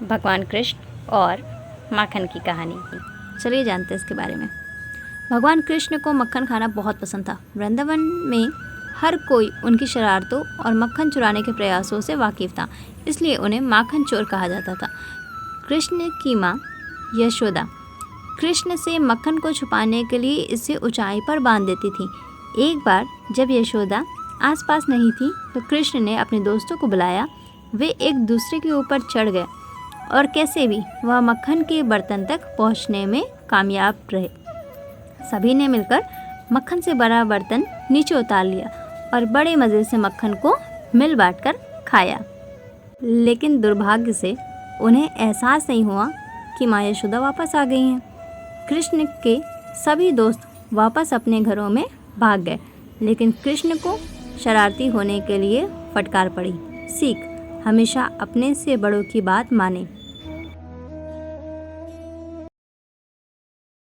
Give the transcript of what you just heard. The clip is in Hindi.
भगवान कृष्ण और माखन की कहानी। चलिए जानते हैं इसके बारे में। भगवान कृष्ण को मक्खन खाना बहुत पसंद था। वृंदावन में हर कोई उनकी शरारतों और मक्खन चुराने के प्रयासों से वाकिफ था, इसलिए उन्हें माखन चोर कहा जाता था। कृष्ण की माँ यशोदा कृष्ण से मक्खन को छुपाने के लिए इसे ऊंचाई पर बांध देती थी। एक बार जब यशोदा आसपास नहीं थी तो कृष्ण ने अपने दोस्तों को बुलाया। वे एक दूसरे के ऊपर चढ़ गए और कैसे भी वह मक्खन के बर्तन तक पहुंचने में कामयाब रहे। सभी ने मिलकर मक्खन से भरा बर्तन नीचे उतार लिया और बड़े मज़े से मक्खन को मिल बांट कर खाया। लेकिन दुर्भाग्य से उन्हें एहसास नहीं हुआ कि माँ यशोदा वापस आ गई हैं। कृष्ण के सभी दोस्त वापस अपने घरों में भाग गए, लेकिन कृष्ण को शरारती होने के लिए फटकार पड़ी। सीख: हमेशा अपने से बड़ों की बात माने।